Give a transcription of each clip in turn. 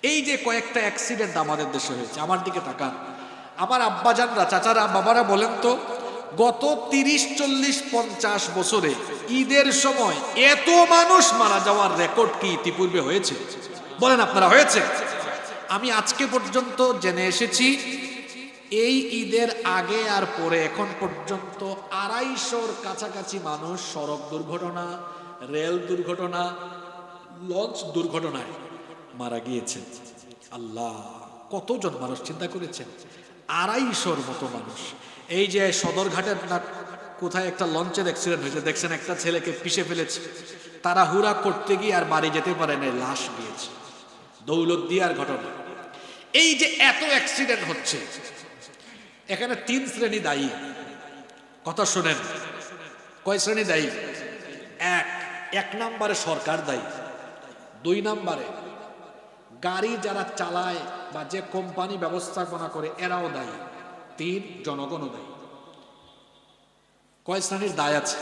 এই যে কয়েকটা অ্যাক্সিডেন্ট আমাদের দেশে হয়েছে, আমার দিকে তাকান। আমার আব্বাজানরা, চাচারা, বাবারা বলেন তো, গত 30, 40, 50 বছরে ঈদের সময় এত মানুষ মারা যাওয়ার রেকর্ড কি ইতিপূর্বে হয়েছে? বলেন আপনারা, হয়েছে? আমি আজকে পর্যন্ত জেনে এসেছি এই ঈদের আগে আর পরে এখন পর্যন্ত 250-র কাছাকাছি মানুষ সড়ক দুর্ঘটনা, রেল দুর্ঘটনা, লঞ্চ দুর্ঘটনায় মারা গিয়েছে। আল্লাহ, কতজন মানুষ চিন্তা করেছেন? 250-র মতো মানুষ। এই যে সদরঘাটের না কোথায় একটা লঞ্চের অ্যাক্সিডেন্ট হয়েছে, দেখছেন একটা ছেলেকে পিষে ফেলেছে, তারা হুড়া করতে গিয়ে আর বাড়ি যেতে পারে না, লাশ দিয়েছে। দৌলতদিয়ার ঘটনা। এই যে এত অ্যাক্সিডেন্ট হচ্ছে, এখানে 3 শ্রেণী দায়ী। কথা শোনেন, কয় শ্রেণী দায়ী? এক নম্বরে সরকার দায়ী, 2 নম্বরে গাড়ি যারা চালায় বা যে কোম্পানি ব্যবস্থাপনা করে এরাও দায়ী, 3 জনগণও দায়ী। কয় শ্রেণীর দায় আছে?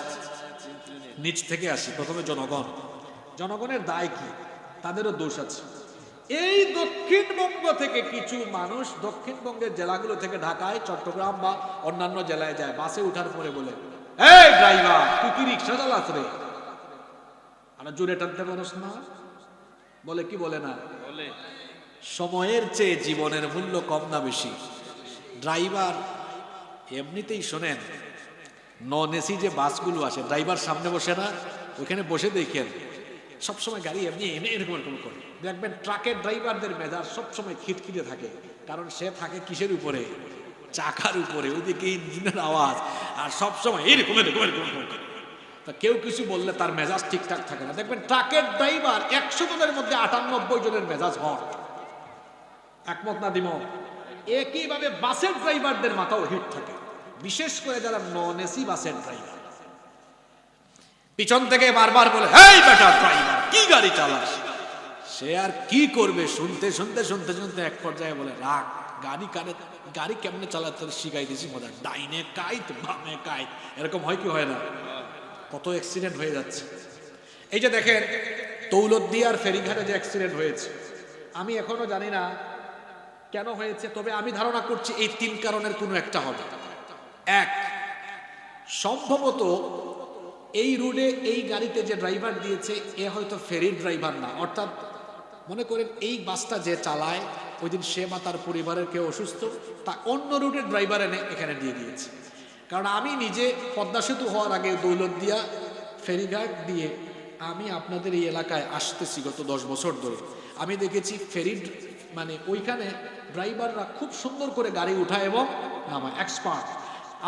নিচ থেকে আসি, প্রথমে জনগণ। জনগণের দায় কি? তাদেরও দোষ আছে। এই দক্ষিণবঙ্গ থেকে কিছু মানুষ দক্ষিণবঙ্গের জেলাগুলো থেকে ঢাকায়, চট্টগ্রাম বা অন্যান্য জেলায় যায়, বাসে উঠার পরে বলে, এই ড্রাইভার, তুই কি রিক্সা চালাস রে? আর জোরে টানতে পারস না? বলে কি বলে না? বলে। সময়ের চেয়ে জীবনের মূল্য কম না বেশি? ড্রাইভার এমনিতেই শোনেন, নন এসি যে বাসগুলো আসে, ড্রাইভার সামনে বসে না, ওইখানে বসে দেখেন সবসময় গাড়ি এমনি এনে এরকম এরকম করে দেখবেন। ট্রাকের ড্রাইভারদের মেজাজ সবসময় খিটখিটে থাকে, কারণ সে থাকে কিসের উপরে? চাকার উপরে, ওইদিকে ইঞ্জিনের আওয়াজ, আর সবসময় এরকম এরকম এরকম করে। তা কেউ কিছু বললে তার মেজাজ ঠিকঠাক থাকে না। দেখবেন ট্রাকের ড্রাইভার 100 জনের মধ্যে 98 জনের মেজাজ হট। একমত না দ্বিমত? একইভাবে বাসের ড্রাইভারদের মাথাও হিট থাকে, বিশেষ করে যারা নন এসি বাসের ড্রাইভার। পিছন থেকে বারবার বলে, হেই বেটা ড্রাইভার, কি গাড়ি চালাস? সে আর কি করবে, শুনতে শুনতে শুনতে শুনতে এক পর্যায়ে বলে, রাখ, গাড়ি কেমনে চালাতে শিখাই দিয়েছি, মজা, ডাইনে কাইত বামে কাইত। এরকম হয় কি হয় না? কত অ্যাক্সিডেন্ট হয়ে যাচ্ছে। এই যে দেখেন দৌলতদিয়ার ফেরিঘাটে যে অ্যাক্সিডেন্ট হয়েছে, আমি এখনো জানি না কেন হয়েছে, তবে আমি ধারণা করছি এই 3 কারণের কোনো একটা হবে। এক, সম্ভবত এই রুটে এই গাড়িতে যে ড্রাইভার দিয়েছে এ হয়তো ফেরির ড্রাইভার না, অর্থাৎ মনে করেন এই বাসটা যে চালায় ওই দিন সে বা তার পরিবারের কেউ অসুস্থ, তা অন্য রুটের ড্রাইভার এনে এখানে দিয়ে দিয়েছে। কারণ আমি নিজে পদ্মা সেতু হওয়ার আগে দৌলতদিয়া ফেরিঘাট দিয়ে আমি আপনাদের এই এলাকায় আসতেছি গত 10 বছর ধরে। আমি দেখেছি ফেরি মানে ওইখানে ড্রাইভাররা খুব সুন্দর করে গাড়ি উঠায় এবং নামায়, এক্সপার্ট।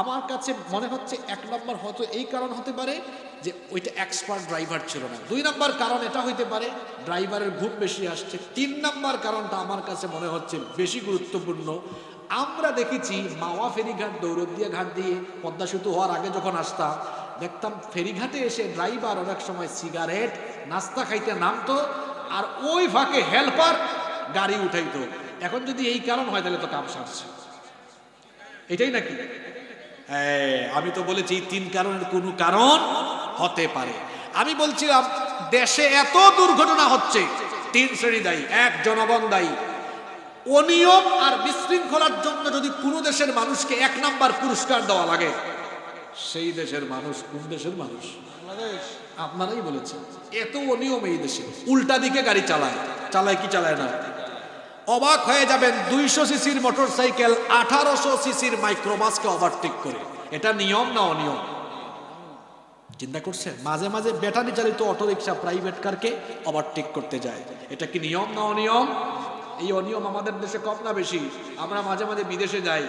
আমার কাছে মনে হচ্ছে 1 নম্বর হয়তো এই কারণ হতে পারে যে ওইটা এক্সপার্ট ড্রাইভার ছিল না। 2 নম্বর কারণ এটা হইতে পারে ড্রাইভারের ঘুম বেশি আসছে। 3 নম্বর কারণটা আমার কাছে মনে হচ্ছে বেশি গুরুত্বপূর্ণ। আমরা দেখেছি মাওয়া ফেরিঘাট, দৌলতদিয়া ঘাট দিয়ে পদ্মা সেতু হওয়ার আগে যখন আসতাম, দেখতাম ফেরিঘাটে এসে ড্রাইভার অনেক সময় সিগারেট, নাস্তা খাইতে নামতো, আর ওই ফাঁকে হেল্পার গাড়ি উঠাইতো। এখন যদি এই কারণ হয় তাহলে তো কাম সারছে, এটাই নাকি? আমি তো বলেছি 3 কারণের কোনো কারণ হতে পারে। আমি বলছিলাম দেশে এত দুর্ঘটনা হচ্ছে, 3 শ্রেণী দায়ী। 1, জনগণ দায়ী। অনিয়ম আর বিশৃঙ্খলার জন্য যদি কোনো দেশের মানুষকে 1 নাম্বার পুরস্কার দেওয়া লাগে, সেই দেশের মানুষ কোন দেশের মানুষ? বাংলাদেশ। আপনারাই বলেছেন এত অনিয়ম এই দেশে। উল্টা দিকে গাড়ি চালায় কি চালায় না? অবাক হয়ে যাবেন, 200 সিসির মোটরসাইকেল 1800 সিসির মাইক্রোবাসকে ওভারটেক করে। এটা নিয়ম না অনিয়ম? চিন্তা করছেন? মাঝে মাঝে ব্যাটারি চালিত অটোরিকশা প্রাইভেট কারকে ওভারটেক করতে যায়। এটা কি নিয়ম না অনিয়ম? এই অনিয়ম আমাদের দেশে কম না বেশি? আমরা মাঝে মাঝে বিদেশে যাই,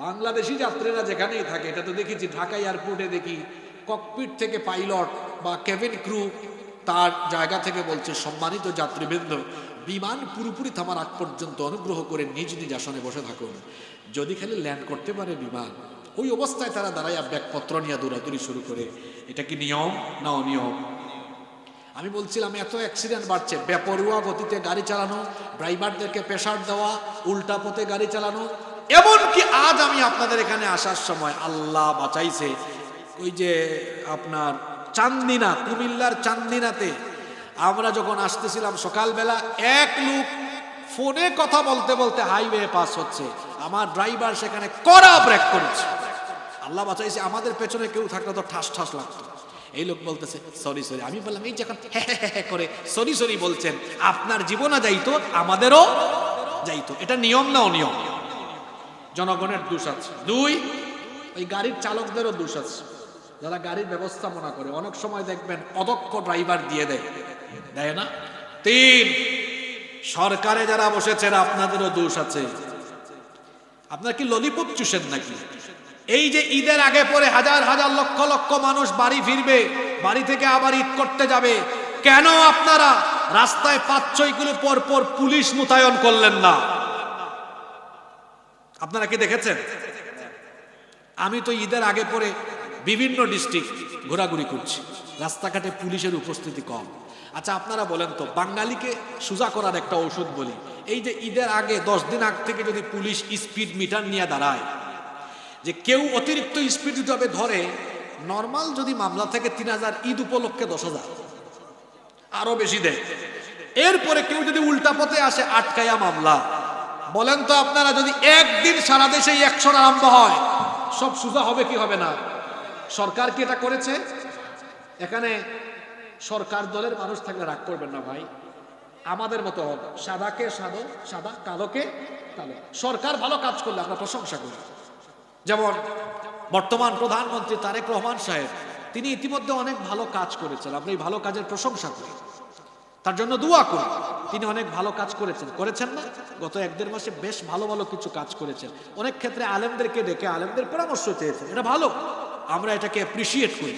বাংলাদেশি যাত্রীরা যেখানেই থাকে, এটা তো দেখেছি ঢাকা এয়ারপোর্টে দেখি ককপিট থেকে পাইলট বা কেবিন ক্রু তার জায়গা থেকে বলছে, সম্মানিত যাত্রীবৃন্দ, বিমান পুরোপুরি থামার আগ পর্যন্ত অনুগ্রহ করে নিজ নিজ আসনে বসে থাকুন। যদি খালি ল্যান্ড করতে পারে বিমান, ওই অবস্থায় তারা দাঁড়াইয়া ব্যাগপত্র নিয়ে দৌড়াদৌড়ি শুরু করে। এটা কি নিয়ম না অনিয়ম? আমি বলছিলাম এত অ্যাক্সিডেন্ট বাড়ছে, বেপরোয়া গতিতে গাড়ি চালানো, ড্রাইভারদেরকে প্রেসার দেওয়া, উল্টা পথে গাড়ি চালানো। এমনকি আজ আমি আপনাদের এখানে আসার সময় আল্লাহ বাঁচাইছে, ওই যে আপনার চান্দিনা, কুমিল্লার চান্দিনাতে আমরা যখন আসতেছিলাম সকালবেলা, এক লোক ফোনে কথা বলতে বলতে হাইওয়ে পাস হচ্ছে, আমার ড্রাইভার সেখানে কড়া ব্রেক করেছে। আল্লাহ বাঁচাইছে, আমাদের পেছনে কেউ থাকলে তো ঠাস ঠাস লাগতো। এই লোক বলতেছে সরি সরি। আমি বললাম এই যখন করে সরি সরি বলছেন, আপনার জীবনও যাইতো আমাদেরও যাইতো, এটা নিয়ম না অনিয়ম? জনগণের দোষ আছে। দুই, ওই গাড়ির চালকদেরও দোষ আছে, যারা গাড়ির ব্যবস্থাপনা করে। অনেক সময় দেখবেন অদক্ষ ড্রাইভার দিয়ে দেয়, দেয় না? তিন, সরকারে যারা বসেছেন আপনাদেরও দোষ আছে। আপনার কি ললিপপ চুষেন নাকি? এই যে ঈদের আগে পরে হাজার হাজার লক্ষ লক্ষ মানুষ বাড়ি ফিরবে, বাড়ি থেকে আবার ঈদ করতে যাবে, কেন আপনারা রাস্তায় 5-6 কিলো পর পর পুলিশ মোতায়েন করলেন না? আপনারা কি দেখেছেন? আমি তো ঈদের আগে পরে বিভিন্ন ডিস্ট্রিক্ট ঘোরাঘুরি করছি, রাস্তাঘাটে পুলিশের উপস্থিতি কম। আচ্ছা আপনারা বলেন তো, বাঙালিকে সোজা করার একটা ওষুধ বলি। এই যে ঈদের আগে 10 দিন আগ থেকে যদি পুলিশ স্পিড মিটার নিয়ে দাঁড়ায়, যে কেউ অতিরিক্ত স্পিড যদি ধরে, নর্মাল যদি মামলা থেকে 3000, ঈদ উপলক্ষে 10,000, আরো বেশি দেয়। এরপরে কেউ যদি উল্টা পথে আসে, আটকায়া মামলা। বলেন তো আপনারা, যদি একদিন সারা দেশে অ্যাকশন আরম্ভ হয়, সব সোজা হবে কি হবে না? সরকার কি এটা করেছে? এখানে সরকার দলের মানুষ থাকলে রাগ করবেন না ভাই, আমাদের মতো হবে, সাদাকে সাদা, সাদা কালোকে কালো। সরকার ভালো কাজ করলে আমরা প্রশংসা করি। যেমন বর্তমান প্রধানমন্ত্রী তারেক রহমান সাহেব, তিনি ইতিমধ্যে অনেক ভালো কাজ করেছেন, আমরা এই ভালো কাজের প্রশংসা করি, তার জন্য দোয়া করি। তিনি অনেক ভালো কাজ করেছেন না? গত 1-1.5 মাসে বেশ ভালো ভালো কিছু কাজ করেছেন। অনেক ক্ষেত্রে আলেমদেরকে ডেকে আলেমদের পরামর্শ চেয়েছেন, এটা ভালো, আমরা এটাকে অ্যাপ্রিসিয়েট করি।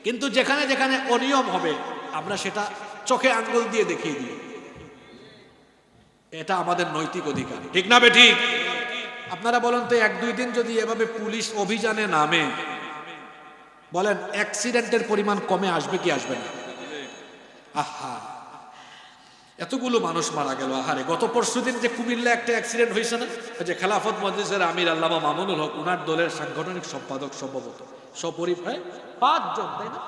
কিন্তু যেখানে যেখানে অনিয়ম হবে, আমরা সেটা চোখে আঙ্গুল দিয়ে দেখিয়ে দিই, এটা আমাদের নৈতিক অধিকার, ঠিক না বেঠিক? আপনারা বলেন তো, 1-2 দিন যদি এভাবে পুলিশ অভিযানে নামে, বলেন অ্যাক্সিডেন্টের পরিমাণ কমে আসবে কি আসবে না? আহা, এতগুলো মানুষ মারা গেল। আহারে, গত পরশুদিন যে কুমিল্লা একটা অ্যাক্সিডেন্ট হয়েছে না, যে খেলাফত মজলিসের আমির আল্লামা মামুনুল হক, ওনার দলের সাংগঠনিক সম্পাদক সম্ভবত সপরিবারে 5 জন, তাই না?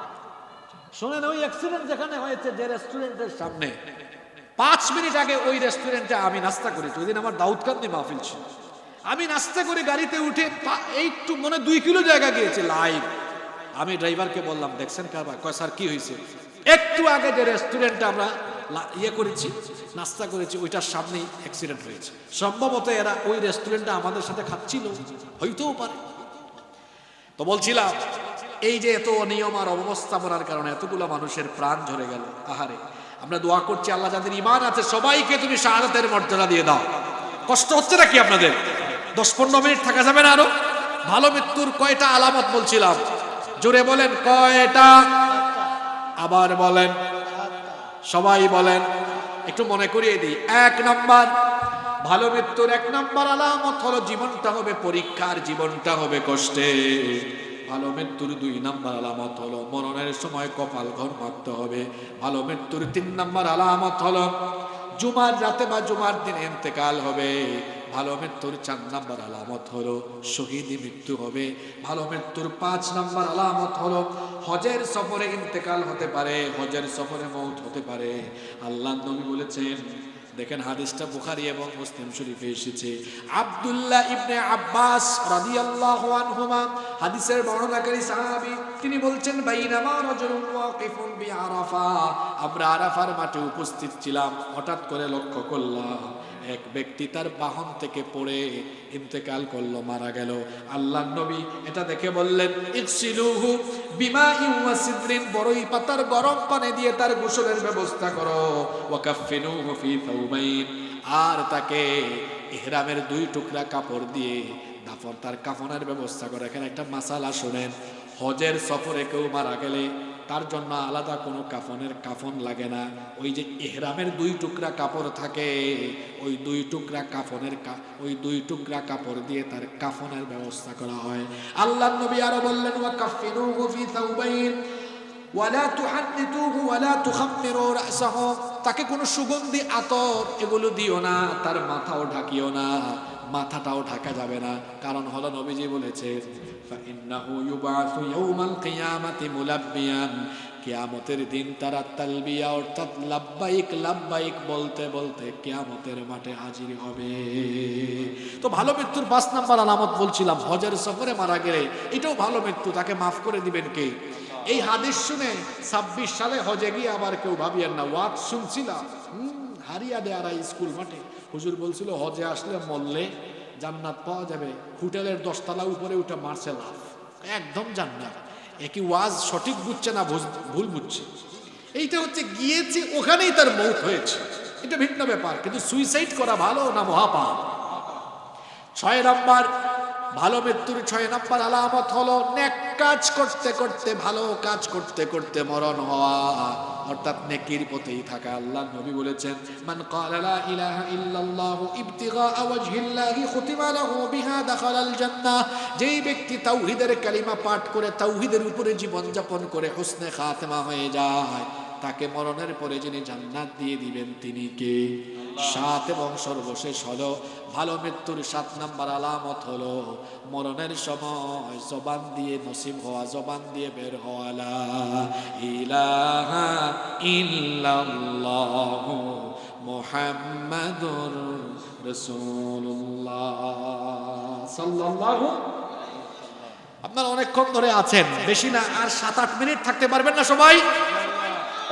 শোনেন, ওই অ্যাক্সিডেন্ট যেখানে হয়েছে, যে রেস্টুরেন্টের সামনে, 5 মিনিট আগে ওই রেস্টুরেন্টে আমি নাস্তা করেছি। ওই দিন আমার দাউদকান্দি মাহফিল ছিল। আমি নাস্তা করে গাড়িতে উঠে একটু মনে 2 কিলো জায়গা গিয়েছে লাইভ। আমি ড্রাইভারকে বললাম, দেখছেন কারবার? কয় স্যার কি হয়েছে? একটু আগে যে রেস্টুরেন্টে আমরা করেছি, নাস্তা করেছি, ওইটার সামনেই অ্যাক্সিডেন্ট হয়েছে। সম্ভবত এরা ওই রেস্টুরেন্টে আমাদের সাথে খাচ্ছিল, হইতেও পারে। তো বলছিলাম, এই যে এত অনিয়ম আর অব্যবস্থাপনার কারণে এতগুলো মানুষের প্রাণ ঝরে গেল। আহারে, আমরা দোয়া করছি, আল্লাহ যাদের ঈমান আছে সবাইকে তুমি শাহাদাতের মর্যাদা দিয়ে দাও। কষ্ট হচ্ছে নাকি আপনাদের? 10-15 মিনিট থাকা যাবে না আরো? ভালো মৃত্যুর কয়টা আলামত বলছিলাম, জোরে বলেন কয়টা? আবার বলেন, সবাই বলেন, একটু মনে করিয়ে দিই। 1 নাম্বার, ভালো মৃত্যুর 1 নাম্বার আলামত হলো জীবনটা হবে পরীক্ষার, জীবনটা হবে কষ্টে। ভালো মৃত্যুর 2 নাম্বার আলামত হলো মরণের সময় কপাল ঘর মারতে হবে। ভালো মৃত্যুর 3 নাম্বার আলামত হলো জুমার রাতে বা জুমার দিনে ইন্তেকাল হবে। ভালো মৃত্যুর 4 নাম্বার আলামত হলো শহীদি মৃত্যু হবে। ভালো মৃত্যুর 5 নাম্বার আলামত হলো হজের সফরে ইন্তেকাল হতে পারে, হজের সফরে মৌত হতে পারে। আল্লাহর নবী বলেছেন, দেখেন হাদিসটা বুখারী এবং মুসলিম শরীফে এসেছে। আব্দুল্লাহ ইবনে আব্বাস রাদিয়াল্লাহু আনহুমা, হাদিসের বর্ণনাকারী সাহাবী, তিনি বলছেন, বাইনামা রাজুলুন ওয়াকিফুন বিআরাফা, আমরা আরাফার মাঠে উপস্থিত ছিলাম, হঠাৎ করে লক্ষ্য করলাম এক ব্যক্তি তার বাহন থেকে পড়ে ইন্তেকাল করলো, মারা গেল। আল্লাহর নবী এটা দেখে বললেন, ইগসিলুহু বিমাইন ওয়া সিদরিন, বড়ই পাতার গরম পানি দিয়ে তার গোসলের ব্যবস্থা করো। ওয়া কাফিনুহু ফি থাউবাইন, আর তাকে ইহরামের 2 টুকরা কাপড় দিয়ে দাফন, তার কাফনের ব্যবস্থা করো। এখানে একটা মাসালা শুনেন, হজের সফরে কেউ মারা গেলে তার জন্য আলাদা কোনো কাফন লাগে না। ওই যে ইহরামের 2 টুকরা কাপড় থাকে, ওই 2 টুকরা ওই 2 টুকরা কাপড় দিয়ে তার কাফনের ব্যবস্থা করা হয়। আল্লাহর নবী আরো বললেন, ওয়া কাফিনুহু ফি থাউবাইন ওয়ালা তুহান্নিতুহু ওয়ালা তুখাম্মিরু রাসাহু, তাকে কোনো সুগন্ধি আতর এগুলো দিও না, তার মাথাও ঢাকিও না, মাথাটাও ঢাকা যাবে না। কারণ হলো নবীজি বলেছেন, ফাইন্নাহু ইউবাসু ইয়াউমাল কিয়ামাতি মুলাব্বিয়ান, কিয়ামতের দিন তারা তালবিয়া অর্থাৎ লাব্বাইক লাব্বাইক বলতে বলতে কিয়ামতের মাঠে হাজির হবে। তো ভালো মৃত্যুর 5 নাম্বার আলামত বলছিলাম, হজের সফরে মারা গেলে এটাও ভালো মৃত্যু, তাকে মাফ করে দিবেন কে? এই হাদিস শুনে 26 সালে হজে গিয়ে আবার কেউ ভাবিয়েন না ওয়াজ শুনছিলাম হারিয়া দেয়ারা স্কুল মাঠে হুজুর বলছিল হজে আসলে মরলে জান্নাত পাওয়া যাবে, হোটেলের 10 তলা উপরে উঠে মারছে লাভ, একদম জান্নাত। একই ওয়াজ সঠিক বুঝছে না ভুল বুঝছে। এইটা হচ্ছে গিয়েছে ওখানেই তার মৌত হয়েছে, এটা ভিন্ন ব্যাপার, কিন্তু সুইসাইড করা ভালো না মহাপাপ? 6 নাম্বার ভালো মৃত্যুর 6 নাম্বার আলামত হলো নেক কাজ করতে করতে, ভালো কাজ করতে করতে মরণ হওয়া, অর্থাৎ নেকির পথেই থাকা। আল্লাহর নবী বলেছেন মান ক্বালা লা ইলাহা ইল্লাল্লাহ ইবতিগা ওয়াজহিল্লাহি খুতিমা লাহু বিহা দাখালাল জান্নাহ, যেই ব্যক্তি তাওহীদের কালিমা পাঠ করে তাওহীদের উপরে জীবন যাপন করে হুসনে খাতেমা হয়ে যায়, তাকে মরণের পরে যিনি জান্নাত দিয়ে দিবেন তিনি কে? 7 এবং সর্বশেষ হলো ভালো মৃত্যুর 7 নাম্বার আলামত হলো মরণের সময় জবান দিয়ে নসিব হওয়া, জবান দিয়ে বের হওয়া লা ইলাহা ইল্লাল্লাহ মুহাম্মাদুর রাসূলুল্লাহ সাল্লাল্লাহু। আপনারা অনেকক্ষণ ধরে আছেন, বেশি না, আর 7-8 মিনিট থাকতে পারবেন না সবাই?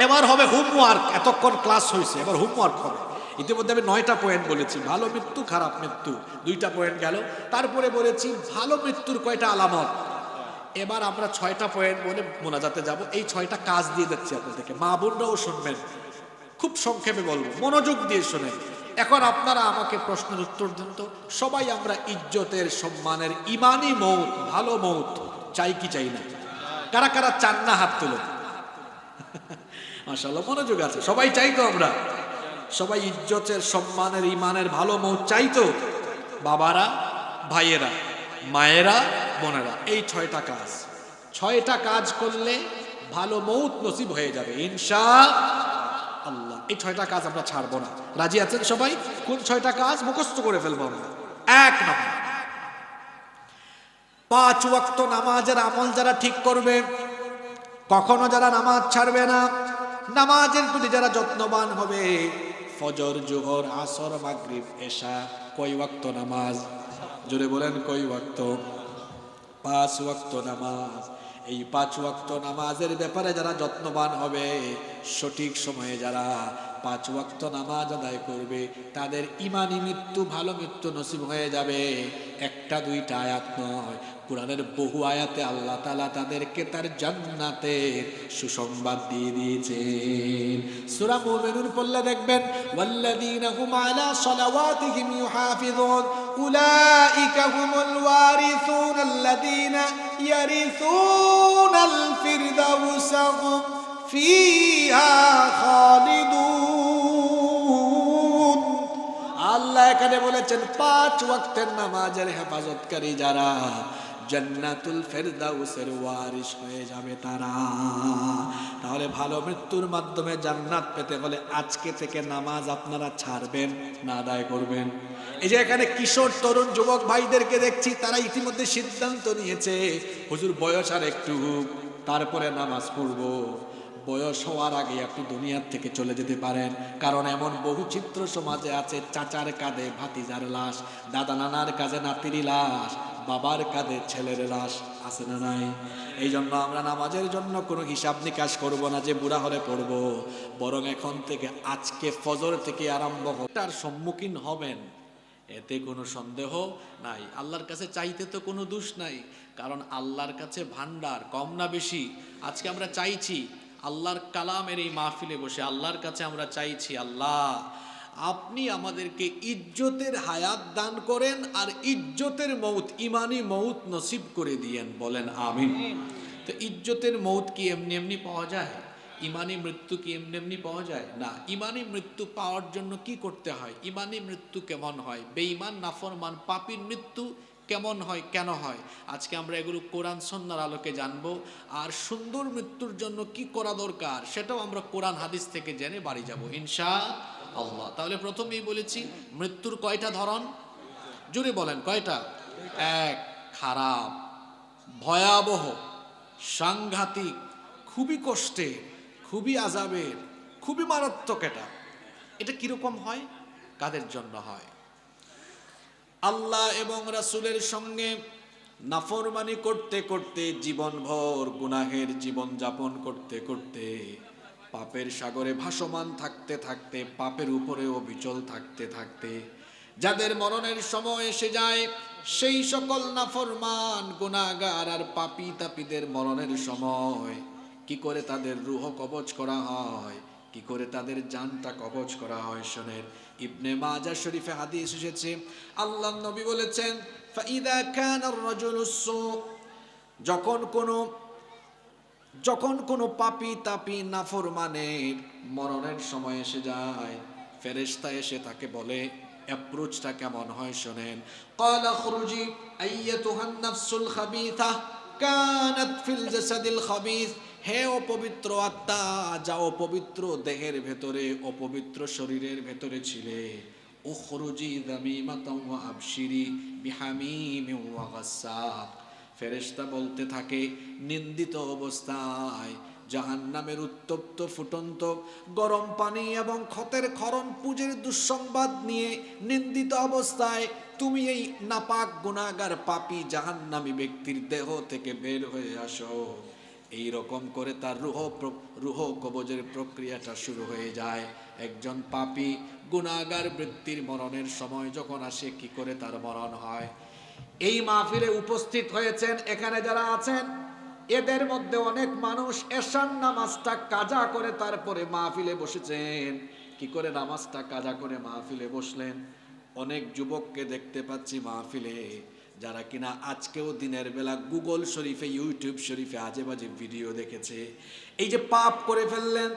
এবার হবে হোমওয়ার্ক, এতক্ষণ ক্লাস হয়েছে, এবার হোমওয়ার্ক হবে। ইতিমধ্যে আমি 9টা পয়েন্ট বলেছি, ভালো মৃত্যু খারাপ মৃত্যু 2টা পয়েন্ট গেল, তারপরে বলেছি ভালো মৃত্যুর কয়টা আলামত। এবার আমরা 6টা পয়েন্ট বলে মোনাজাতে যাব। এই 6টা কাজ দিয়ে যাচ্ছি আপনাদেরকে, মা বোনরাও শুনবেন, খুব সংক্ষেপে বলবো, মনোযোগ দিয়ে শোনেন। এখন আপনারা আমাকে প্রশ্নের উত্তর দেন তো, সবাই আমরা ইজ্জতের সম্মানের ইমানি মৌত, ভালো মৌত চাই কি চাই না? কারা কারা চান না হাত তুলো। মাশাআল্লাহ মনোযোগ আছে, সবাই চাই তো? আমরা সবাই ইজ্জতের সম্মানের ইমানের ভালো মৌত চাই তো? বাবারা, ভাইয়েরা, মায়েরা, বোনেরা, এই 6টা কাজ, 6টা কাজ করলে ভালো মৌত নসিব হয়ে যাবে ইনশাআল্লাহ। এই 6টা কাজ আমরা ছাড়বো না, রাজি আছেন সবাই? কোন 6টা কাজ মুখস্থ করে ফেলবো আমরা? 1 নম্বর, 5 ওয়াক্ত নামাজের আমল যারা ঠিক করবে, কখনো যারা নামাজ ছাড়বে না, নামাজের প্রতি যারা যত্নবান হবে, ফজর, জোহর, আসর, মাগরিব, এশা, কয় ওয়াক্ত নামাজ? জোরে বলেন কয় ওয়াক্ত? 5 ওয়াক্ত নামাজ। এই 5 ওয়াক্ত নামাজের ব্যাপারে যারা যত্নবান হবে, সঠিক সময়ে যারা 5 ওয়াক্ত নামাজ আদায় করবে, তাদের ইমানি মৃত্যু, ভালো মৃত্যু নসিব হয়ে যাবে। 1টা 2টা আয়াত নয়, কোরআনের বহু আয়াতে আল্লাহ তাআলা তাদেরকে তার জান্নাতের সুসংবাদ দিয়ে দিয়েছেন। সূরা মুমিনুন পড়লে দেখবেন ওয়াল্লাযীনা হুম আলা সালাওয়াতিহিম ইউহাফিযুন উলাইকা হুমুল ওয়ারিসুন আল্লাযীনা ইয়ারিসুনাল ফিরদাউসা হুম ফিহা খালিদুন। আল্লাহ এখানে বলেছেন 5 ওয়াক্তের নামাজের হেফাজতকারী যারা, জান্নাতুল ফেরদাউসের ওয়ারিস হয়ে যাবে তারা। তাহলে ভালো মৃত্যুর মাধ্যমে জান্নাত পেতে হলে আজকে থেকে নামাজ আপনারা ছাড়বেন না আদায় করবেন? এই যে এখানে কিশোর তরুণ যুবক ভাইদেরকে দেখছি, তারা ইতিমধ্যে সিদ্ধান্ত নিয়েছে হুজুর বয়স আর একটু, তারপরে নামাজ পড়বো। বয়স হওয়ার আগে আপনি দুনিয়ার থেকে চলে যেতে পারেন, কারণ এমন বহু চিত্র সমাজে আছে, চাচার কাঁধে ভাতিজার লাশ, দাদা নানার কাঁধে নাতির লাশ, বাবার কাঁধে ছেলের লাশ, আছে না নাই? এই জন্য আমরা নামাজের জন্য কোনো হিসাব নিকাশ করবো না যে বুড়া হলে পড়বো, বরং এখন থেকে আজকে ফজর থেকে আরম্ভ তার সম্মুখীন হবেন, এতে কোনো সন্দেহ নাই। আল্লাহর কাছে চাইতে তো কোনো দোষ নাই, কারণ আল্লাহর কাছে ভান্ডার, কম না বেশি। আজকে আমরা চাইছি আল্লাহর কালামের এই মাহফিলে বসে আল্লাহর কাছে আমরা চাইছি, আল্লাহ আপনি আমাদেরকে ইজ্জতের হায়াত দান করেন আর ইজ্জতের মৌত, ইমানি মৌত নসিব করে দিয়েন, বলেন আমিন। তো ইজ্জতের মৌত কি এমনি এমনি পাওয়া যায়? ইমানি মৃত্যু কি এমনি এমনি পাওয়া যায়? না। ইমানি মৃত্যু পাওয়ার জন্য কি করতে হয়? ইমানি মৃত্যু কেমন হয়? বেঈমান, নাফরমান, পাপীর মৃত্যু কেমন হয়, কেন হয়? আজকে আমরা এগুলো কোরআন সুন্নাহর আলোকে জানবো। আর সুন্দর মৃত্যুর জন্য কি করা দরকার সেটাও আমরা কোরআন হাদিস থেকে জেনে বাড়ি যাব ইনশাআল্লাহ। তাহলে প্রথমেই বলেছি মৃত্যুর কয়টা ধরন? জোরে বলেন কয়টা? 1, খারাপ, ভয়াবহ, সাংঘাতিক, খুবই কষ্টের, খুবই আযাবের, খুবই মারাত্মক। এটা কিরকম হয়, কাদের জন্য হয়? আল্লাহ এবং রাসূলের সঙ্গে নাফরমানি করতে করতে, জীবনভর গুনাহের জীবন যাপন করতে করতে, পাপের সাগরে ভাসমান থাকতে থাকতে, পাপের উপরে অবিচল থাকতে থাকতে, যাদের মরণের সময় এসে যায়, সেই সকল নাফরমান গুনাহগার আর পাপী তাপীদের মরণের সময় কি করে তাদের রূহ কবজ করা হয়, কি করে তাদের জানটা কবজ করা হয় শোনেন। ইবনে মাজাহ শরীফে হাদিস এসেছে, আল্লাহর নবী বলেছেন, ফাইদা কানার রাজুলুস সু, যখন কোনো পাপী তাপী নাফরমানের মরণের সময় এসে যায়, ফেরেশতা এসে তাকে বলে, অ্যাপ্রোচটা কেমন হয় শোনেন। ক্বালা খুরুজি আইয়াতুহান নাফসুল খাবিথা কানাত ফিল জাসাদিল খাবিথ, হে অপবিত্র আত্মা, যা অপবিত্র দেহের ভেতরে, অপবিত্র শরীরের ভেতরে ছিলে, উখরুজি যামিমাতাও ওয়া আবশিরি বিহামিমিন ওয়া গাসসাক। ফেরেশতা বলতে থাকে, নিন্দিত অবস্থায়, জাহান্নামের উত্তপ্ত ফুটন্ত গরম পানি এবং ক্ষতের ক্ষরণ পুজের দুঃসংবাদ নিয়ে নিন্দিত অবস্থায় তুমি এই নাপাক গুনাহগার পাপী জাহান্নামী ব্যক্তির দেহ থেকে বের হয়ে আসো। এই রকম করে তার রূহ কবজের প্রক্রিয়াটা শুরু হয়ে যায়। একজন পাপী গুনাহগার ব্যক্তির মরণের সময় যখন আসে, কি করে তার মরণ হয়? এই মাহফিলে উপস্থিত হয়েছেন এখানে যারা আছেন, এদের মধ্যে অনেক মানুষ এশার নামাজটা কাজা করে তারপরে মাহফিলে বসেছেন। কি করে নামাজটা কাজা করে মাহফিলে বসলেন? অনেক যুবককে দেখতে পাচ্ছি মাহফিলে, যারা কিনা আজকেও দিনের বেলা গুগল শরীফে, ইউটিউব শরীফে আজে বাজে ভিডিও দেখেছে। এই যে পাপ করে ফেললেন,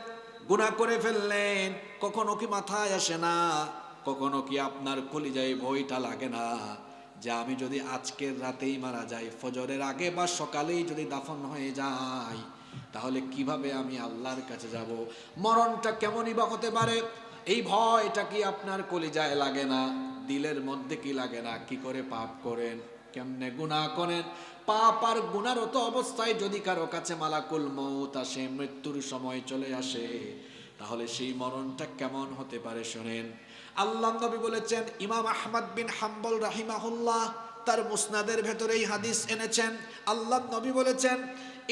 গুনাহ করে ফেললেন, কখনো কি মাথায় আসে না, কখনো কি আপনার কলিজায় ভয়টা লাগে না যে আমি যদি আজকের রাতেই মারা যাই, ফজরের আগে বা সকালেই যদি দাফন হয়ে যাই, তাহলে কিভাবে আমি আল্লাহর কাছে যাব? মরণটা কেমনই বা হতে পারে? এই ভয়টা কি আপনার কলিজায় লাগে না? দিলের মধ্যে কি লাগে না? কি করে পাপ করেন, কেমনে গুনাহ করেন, পাপ আর গুনাহরত অবস্থায় যদি কারো কাছে মালাকুল মউত আসে, মৃত্যুর সময় চলে আসে, তাহলে সেই মরণটা কেমন হতে পারে শোনেন। আল্লাহর নবী বলেছেন, ইমাম আহমদ বিন হাম্বল রাহিমাহুল্লাহ তার মুসনাদের ভেতরেই হাদিস এনেছেন। আল্লাহর নবী বলেছেন,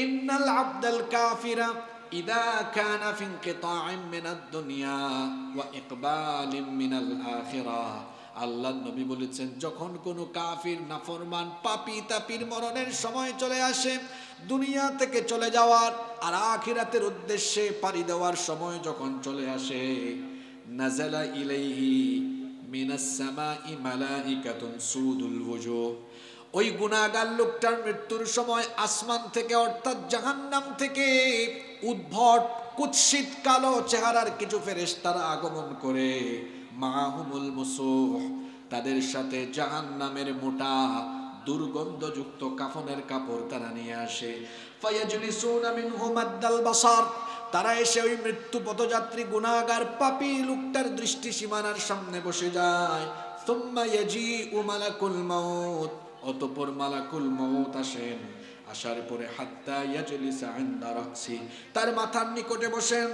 ইন্নাল আবদাল কাফিরা ইদা কানা ফি ইনকিতাইম মিনাদ দুনিয়া ওয়া ইকবালিম মিনাল আখিরাহ। আল্লাহর নবী বলেছেন, যখন কোনো কাফির নাফরমান পাপী তাপীর মরণের সময় চলে আসে, দুনিয়া থেকে চলে যাওয়ার আর আখিরাতের উদ্দেশ্যে পাড়ি দেওয়ার সময় যখন চলে আসে, নাযালা ইলাইহি মিনাস সামাই মালাইকাতুন সুদুল ওয়ুজুহ। ওই গুনাহগার লোকটার মৃত্যুর সময় আসমান থেকে, অর্থাৎ জাহান্নাম থেকে উদ্ভট কুৎসিত কালো চেহারার কিছু ফেরেশতারা আগমন করে, মাহুমুল মুসুহ, তাদের সাথে জাহান্নামের মোটা দুর্গন্ধযুক্ত কাফনের কাপড় তারা নিয়ে আসে। ফায়াজলিসুনা মিনহু মাদ্দাল বাসার, তারা এসে ওই মৃত্যু পথযাত্রী গুনাহগার পাপী লোকটার দৃষ্টি সীমানার সামনে বসে যায়। সুম্মা ইয়াজিউ মালাকুল মাউত, অতঃপর মালাকুল মউত আসেন। আসার পরে হাত্তা ইয়াজলিসা ইনদা রাসি, তার মাথার নিকটে বসেন।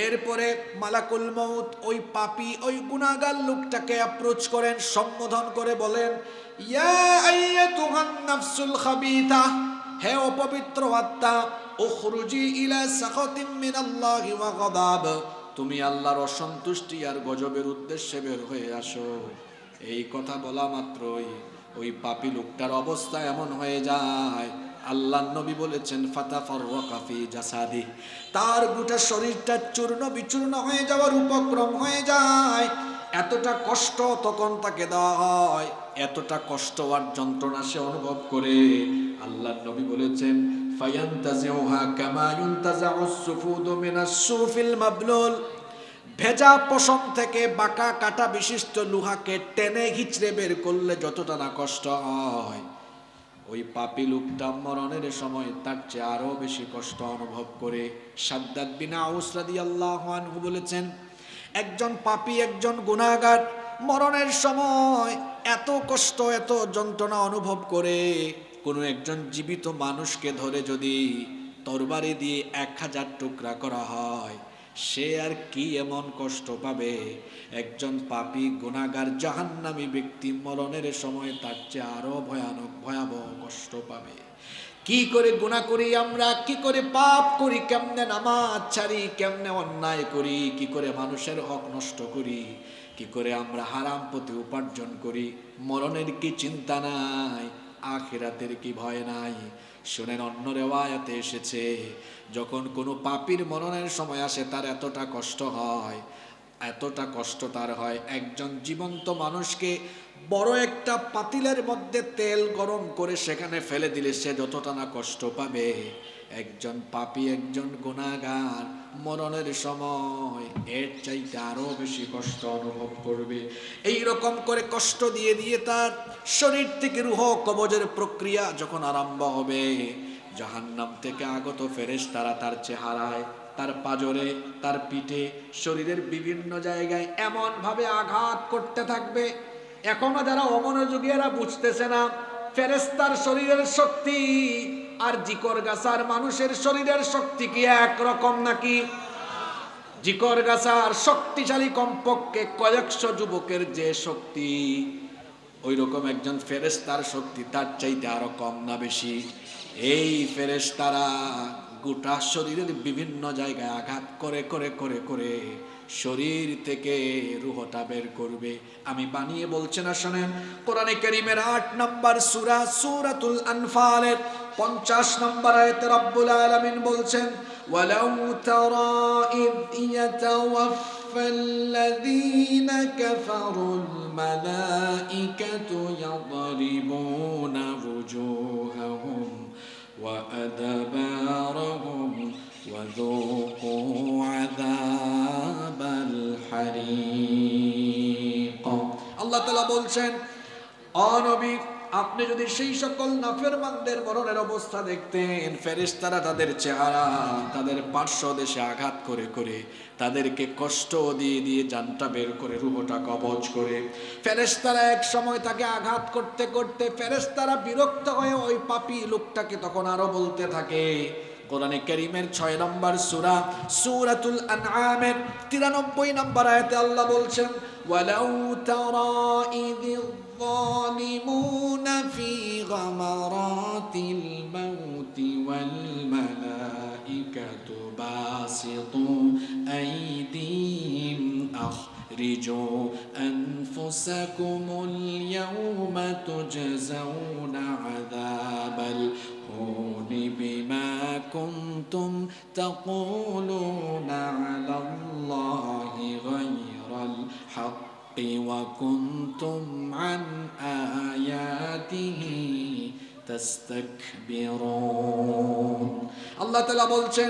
এরপরে মালাকুল মউত ওই পাপী, ওই গুনাহগার লোকটাকে অ্যাপ্রোচ করেন, সম্বোধন করে বলেন, ইয়া আইয়াতুহান নাফসুল খাবিথা, হে অপবিত্র আত্মা, উখরুজি ইলা সাখাতিম মিনাল্লাহি ওয়া গাদাব, তুমি আল্লাহর অসন্তুষ্টি আর গজবের উদ্দেশ্যে বের হয়ে আসো। এই কথা বলা মাত্রই ওই পাপী লোকটার অবস্থা এমন হয়ে যায়, আল্লাহর নবী বলেছেন, ফাতাফাররাকা ফি জাসাদি, তার গোটা শরীরটা চূর্ণ বিচূর্ণ হয়ে যাওয়ার উপক্রম হয়ে যায়। এতটা কষ্ট তখন তাকে দেওয়া হয়, এতটা কষ্ট আর যন্ত্রণা সে অনুভব করে। আল্লাহর নবী বলেছেন, ফায়ান্তাজিউহা কামা ইউনতাজাউস সুফুদু মিনাস সুফিল মাবলুল, ভেজা পশম থেকে বাঁকা কাটা বিশিষ্ট লোহাকে টেনে হিচড়ে বের করলে যতটা না কষ্ট হয়, ওই পাপী লোকটা মরণের সময় তার চেয়ে আরো বেশি কষ্ট অনুভব করে। শাদ্দাদ বিন আউস রাদিয়াল্লাহু আনহু বলেছেন, একজন পাপী, একজন গুনাহগার মরণের সময় এত কষ্ট, এত যন্ত্রণা অনুভব করে, কোনো একজন জীবিত মানুষকে ধরে যদি তরবারি দিয়ে 1000 টুকরা করা হয়, সে আর কি এমন কষ্ট পাবে? একজন পাপী গুনাহগার জাহান্নামী ব্যক্তি মরণের সময় তার চেয়ে আরো ভয়াবহ কষ্ট পাবে। কি করে গুনাহ করি আমরা, কি করে পাপ করি, কেমনে নামাজ ছাড়ি, কেমনে অন্যায় করি, কি করে মানুষের হক নষ্ট করি, কি করে আমরা হারাম পথে উপার্জন করি। মরণের কি চিন্তা নাই, আখিরাতের কি ভয় নাই? শুনেন, অন্য রিওয়ায়াতে এসেছে, যখন কোনো পাপীর মরণের সময় আসে তার এতটা কষ্ট হয়, এতটা কষ্ট তার হয়, একজন জীবন্ত মানুষকে বড় একটা পাতিলের মধ্যে তেল গরম করে সেখানে ফেলে দিলে সে যতটা না কষ্ট পাবে, একজন পাপী, একজন গুনাহগার মরণের সময় এর চাইতে আরো বেশি কষ্ট অনুভব করবে। এই রকম করে কষ্ট দিয়ে দিয়ে তার শরীর থেকে রূহ কবজের প্রক্রিয়া যখন আরম্ভ হবে, জাহান্নাম থেকে আগত ফেরেশতারা তার চেহারায়, তার পাজরে, তার পিঠে, শরীরের বিভিন্ন জায়গায় এমন ভাবে আঘাত করতে থাকবে। এখনো যারা অমনোযোগী এরা বুঝতেছে না, ফেরেশতার শরীরের শক্তি আর জিকর গাছার মানুষের শরীরের শক্তি কি একরকম নাকি? জিকর গাছার শক্তিশালী কমপক্ষে কয়েকশো যুবকের যে শক্তি, ওই রকম একজন ফেরেশতার শক্তি তার চাইতে আরো কম না বেশি? এই ফেরেশতারা গোটা শরীরের বিভিন্ন জায়গায় আঘাত করে করে করে করে শরীর থেকে রূহটা বের করবে। আমি বানিয়ে বলছি না, শোনেন, কোরআনে কারীমের 8 নম্বর সূরা সূরাতুল আনফালের 50 নম্বর আয়াতে রব্বুল আলামিন বলছেন, ওয়ালাউ তারা ইয ইয়াতাওয়াফফাল্লাযীনা কাফারুল মালাইকাতু ইয়াদরিবুনা wujuhahum ওয়া আদবারহুম وذوقوا عذاب الحريق। আল্লাহ তাআলা বলছেন, ও নবী, আপনি যদি সেই সকল নাফরমানদের মরণের অবস্থা দেখতেন, ফেরেশতারা তাদের চেহারা, তাদের পার্শ্ব দেশে আঘাত করে করে তাদেরকে কষ্ট দিয়ে দিয়ে জানটা বের করে রূহটা কবজ করে, ফেরেশতারা এক সময় তাকে আঘাত করতে করতে ফেরেশতারা বিরক্ত হয়ে ওই পাপী লোকটাকে তখন আরো বলতে থাকে। কোরআনে কারীমের 6 নম্বর সূরা সূরাতুল আনআমের 93 নম্বর আয়াতে আল্লাহ বলছেন, ওয়ালাউ তারা ইযিয যালিমুনা ফি গামারাতিল মাউতি ওয়াল মালাইকাতু বাসিতু আইদিহিম আখরিজু আনফুসাকুমুল ইয়াওমা তুজজাউনা আযাবাল হুনি বিমা কুনতুম তাকুলুনা আলাল্লাহি গায়রাল হাক্কি ওয়া কুনতুম আন আয়াতিহি তাস্তাকবিরুন। আল্লাহ তাআলা বলছেন,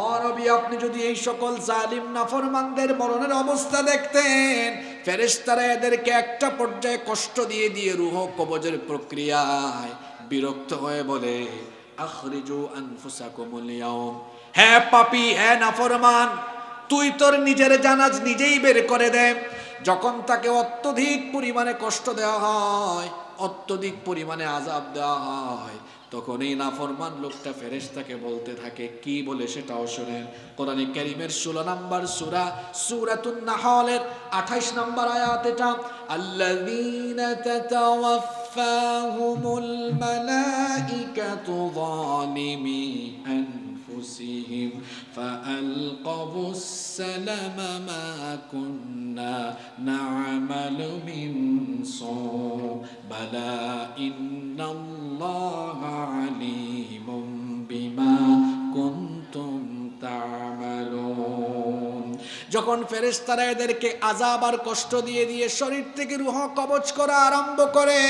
ও নবী, আপনি যদি এই সকল জালিম নাফরমানদের মরণের অবস্থা দেখতেন, ফেরেশতারা এদেরকে একটা পর্যায়ে কষ্ট দিয়ে দিয়ে রূহ কবজের প্রক্রিয়ায় বিরক্ত হয়ে বলে, আখরিজু আনফুসাকুমুল ইয়াউম, হে পাপী, হে নাফরমান, তুই তোর নিজের জানাজ নিজেই বের করে দে। যখন তাকে অত্যধিক পরিমাণে কষ্ট দেওয়া হয়, অত্যধিক পরিমাণে আযাব দেওয়া হয়, তখন এই নাফরমান লোকটা ফেরেশতাকে বলতে থাকে, কি বলে সেটাও শুনেন। কোরআনে কারীমের 16 নম্বর সূরা সূরাতুন নাহলের 28 নম্বর আয়াত এটা, আল্লাযীনা তাতাওয়াফফাহুমুল মালাইকাতু যালিমি أنفسهم فألقوا السلم ما كنا نعمل من سوء بلى إن الله عليم بما كنتم تعملون। যখন ফেরেশতারা এদেরকে আযাব আর কষ্ট দিয়ে দিয়ে শরীর থেকে রূহ কবজ করা আরম্ভ করে,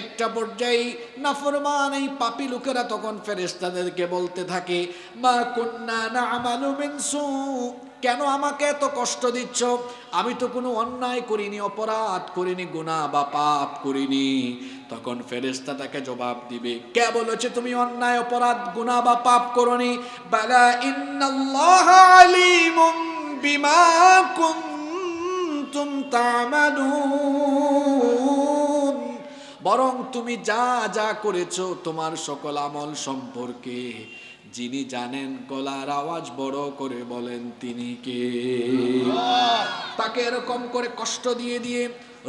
একটা পর্যায়ে নাফরমান এই পাপী লোকেরা তখন ফেরেশতাদেরকে বলতে থাকে, মা কুন্না না'মালু মিন সু, কেন আমাকে এত কষ্ট দিচ্ছ? আমি তো কোনো অন্যায় করিনি, অপরাধ করিনি, গুনাহ বা পাপ করিনি। তখন ফেরেশতা তাকে জবাব দিবে, কে বলেছে তুমি অন্যায়, অপরাধ, গুনাহ বা পাপ করনি? বালা ইন্নাল্লাহা আলিমুম বিমা কুনতুম তা'মালুন, বরং তুমি যা যা করেছো তোমার সকল আমল সম্পর্কে যিনি জানেন গলার আওয়াজ বড় করে বলেন তিনি কে? তাকে এরকম করে কষ্ট দিয়ে দিয়ে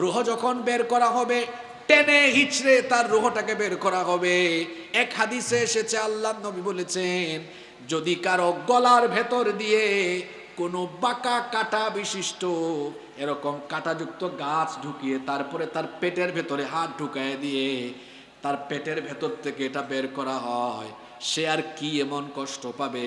রূহ যখন বের করা হবে, টেনে হিচড়ে তার রূহটাকে বের করা হবে। এক হাদিসে এসেছে, আল্লাহর নবী বলেছেন, যদি কারো গলার ভেতর দিয়ে কোনো বাঁকা কাটা বিশিষ্ট এরকম কাটাযুক্ত গাছ ঢুকিয়ে তারপরে তার পেটের ভেতরে হাত ঢুকায় দিয়ে তার পেটের ভেতর থেকে এটা বের করা হয়, সে আর কি এমন কষ্ট পাবে?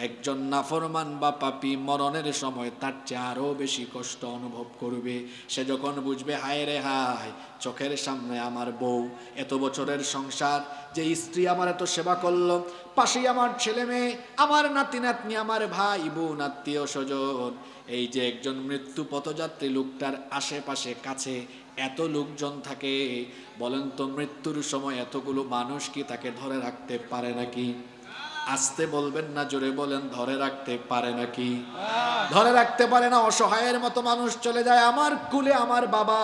একজন নাফরমান বা পাপী মরণের সময় তার চেয়ে আরও বেশি কষ্ট অনুভব করবে। সে যখন বুঝবে, হায় রে হায়, চোখের সামনে আমার বউ, এত বছরের সংসার, যে স্ত্রী আমার এত সেবা করলো, পাশেই আমার ছেলে মেয়ে, আমার নাতি নাতনি, আমার ভাই বোন, আত্মীয় স্বজন, এই যে একজন মৃত্যু পথযাত্রী লোকটার আশেপাশে কাছে এত লোকজন থাকে, বলেন তো মৃত্যুর সময় এতগুলো মানুষ কি তাকে ধরে রাখতে পারে নাকি? আসতে বলবেন না, জোরে বলেন, ধরে রাখতে পারে নাকি? ধরে রাখতে পারে না। অসহায়ের মতো মানুষ চলে যায়। আমার কুলে আমার বাবা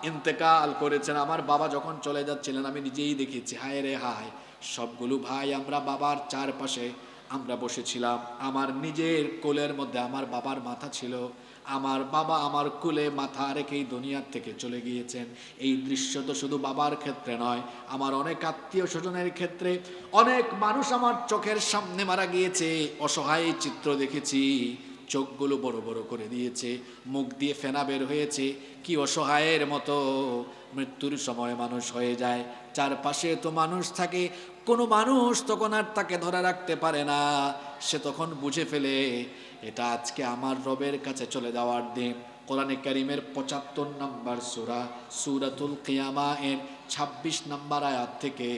ইন্তেকাল করেছেন, আমার বাবা যখন চলে যাচ্ছিলেন আমি নিজেই দেখেছি, হায় রে হায়, সবগুলো ভাই আমরা বাবার চারপাশে আমরা বসেছিলাম, আমার নিজের কোলের মধ্যে আমার বাবার মাথা ছিল, আমার বাবা আমার কোলে মাথা রেখেই দুনিয়ার থেকে চলে গিয়েছেন। এই দৃশ্য তো শুধু বাবার ক্ষেত্রে নয়, আমার অনেক আত্মীয় স্বজনের ক্ষেত্রে, অনেক মানুষ আমার চোখের সামনে মারা গিয়েছে, অসহায় চিত্র দেখেছি, চোখগুলো বড় বড় করে দিয়েছে, মুখ দিয়ে ফেনা বের হয়েছে, কি অসহায়ের মতো মৃত্যুর সময় মানুষ হয়ে যায়। চারপাশে তো মানুষ থাকে, কোনো মানুষ তখন আর তাকে ধরে রাখতে পারে না। সে তখন বুঝে ফেলে এটা আজকে আমার রবের কাছে চলে যাওয়ার দিন। কোরআনে কারীমের ৭৫ নম্বর সূরা সূরাতুল কিয়ামা এর ২৬ নম্বর আয়াত থেকে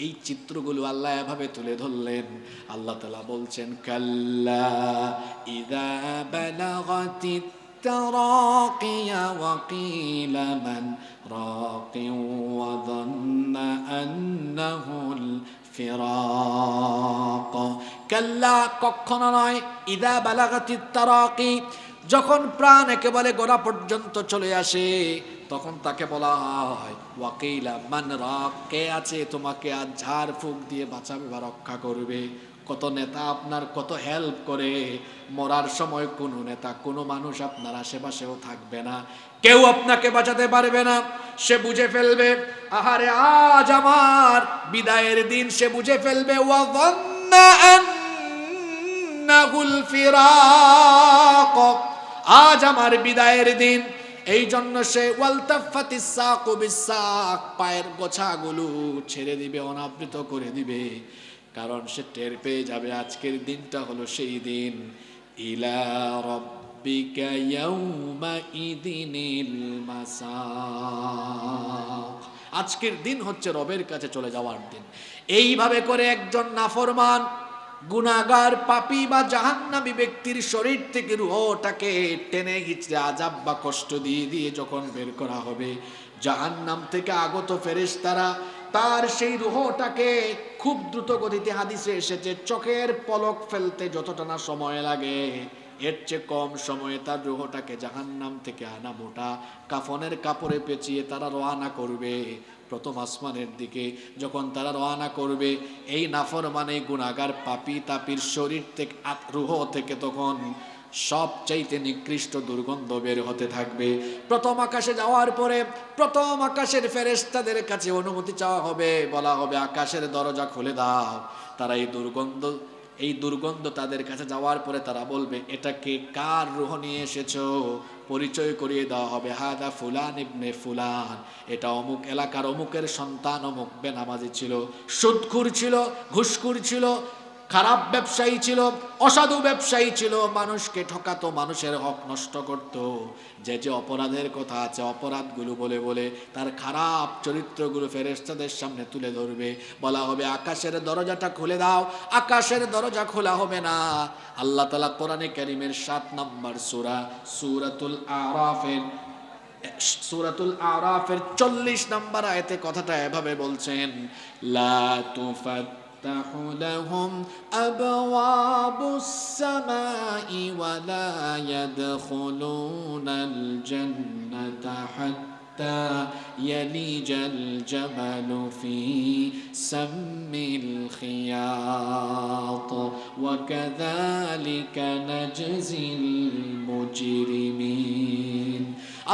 এই চিত্রগুলো আল্লাহ এভাবে তুলে ধরলেন। আল্লাহ তাআলা বলছেন, কাল্লা ইযা বালাগাতিত তারাকিয়া ওয়া কিলা মান রাকি ওয়া যান্না আন্নাহুল ফিরাক। কাল্লা, কখনো নয়, ইযা বালাগাতিত তারাকি, যখন প্রাণ একেবারে গোড়া পর্যন্ত চলে আসে তখন তাকে বলা হয়, ওয়াকিলা মান রাক, কে আছে তোমাকে আজ ঝাড় ফুঁক দিয়ে বাঁচাবে বা রক্ষা করবে? কত নেতা আপনার কত হেল্প করে, মরার সময় কোনো নেতা কোনো মানুষ আপনার আশেপাশেও থাকবে না, কেউ আপনাকে বাঁচাতে পারবে না। সে বুঝে ফেলবে, আহারে আজ আমার বিদায়ের দিন, সে বুঝে ফেলবে, ওয়া যান্না আন্নাহুল ফিরাক, আজ আমার বিদায়ের দিন। এই জন্য সে ওয়ালতাফাতিস সাকু বিসাক, পায়ের গোছাগুলো ছেড়ে দিবে, অনাবৃত করে দিবে, কারণ সে টের পেয়ে যাবে আজকের দিনটা হলো সেই দিন। ইলা রাব্বিকা ইয়াউমা ইদিনিল মাসাক, আজকের দিন হচ্ছে রবের কাছে চলে যাওয়ার দিন। এইভাবে করে একজন নাফরমান গুনাহগার পাপী বা জাহান্নামী ব্যক্তির শরীর থেকে রূহটাকে টেনে হিচড়ে আযাব বা কষ্ট দিয়ে দিয়ে যখন বের করা হবে, জাহান্নাম থেকে আগত ফেরেশতারা তার সেই রূহটাকে খুব দ্রুত গতিতে, হাদিসে এসেছে, চোখের পলক ফেলতে যতটা না সময় লাগে এর চেয়ে কম সময়ে তার রূহটাকে জাহান্নাম থেকে আনা মোটা কাফনের কাপড়ে পেঁচিয়ে তারা রওনা করবে প্রথম আসমানের দিকে। যখন তারা রওনা করবে, এই নাফরমানে গুনাহগার পাপী তাপির শরীর থেকে, রূহ থেকে তখন সবচাইতে নিকৃষ্ট দুর্গন্ধ বের হতে থাকবে। প্রথম আকাশে যাওয়ার পরে প্রথম আকাশের ফেরেশতাদের কাছে অনুমতি চাওয়া হবে, বলা হবে আকাশের দরজা খুলে দাও। তারা এই দুর্গন্ধ তাদের কাছে যাওয়ার পরে তারা বলবে, এটা কে, কার রূহ নিয়ে এসেছো? পরিচয় করিয়ে দেওয়া হবে, হাদা ফুলান ইবনে ফুলান, এটা অমুক এলাকার অমুকের সন্তান, অমুক বেনামাজি ছিল, সুদখোর ছিল, ঘুষখোর ছিল, খারাপ ব্যবসায়ী ছিল, অসাধু ব্যবসায়ী ছিল, মানুষকে ঠকাতো, মানুষের হক নষ্ট করত। যে যে অপরাধের কথা আছে অপরাধগুলো বলে বলে তার খারাপ চরিত্রগুলো ফেরেশতাদের সামনে তুলে ধরবে। বলা হবে আকাশের দরজাটা খুলে দাও। আকাশের দরজা খোলা হবে না। আল্লাহ তাআলা কোরআনে কারীমের ৭ নম্বর সূরা সূরাতুল আরাফের ৪০ নম্বর আয়াতে কথাটা এভাবে বলছেন, লা তুফাত্তাহু লাহুম আবওয়াবুস সামাই ওয়া লা ইয়াদখুলুনাল জান্নাতা حتى يلج الجمل في سم الخياط وكذلك نجزي المجرمين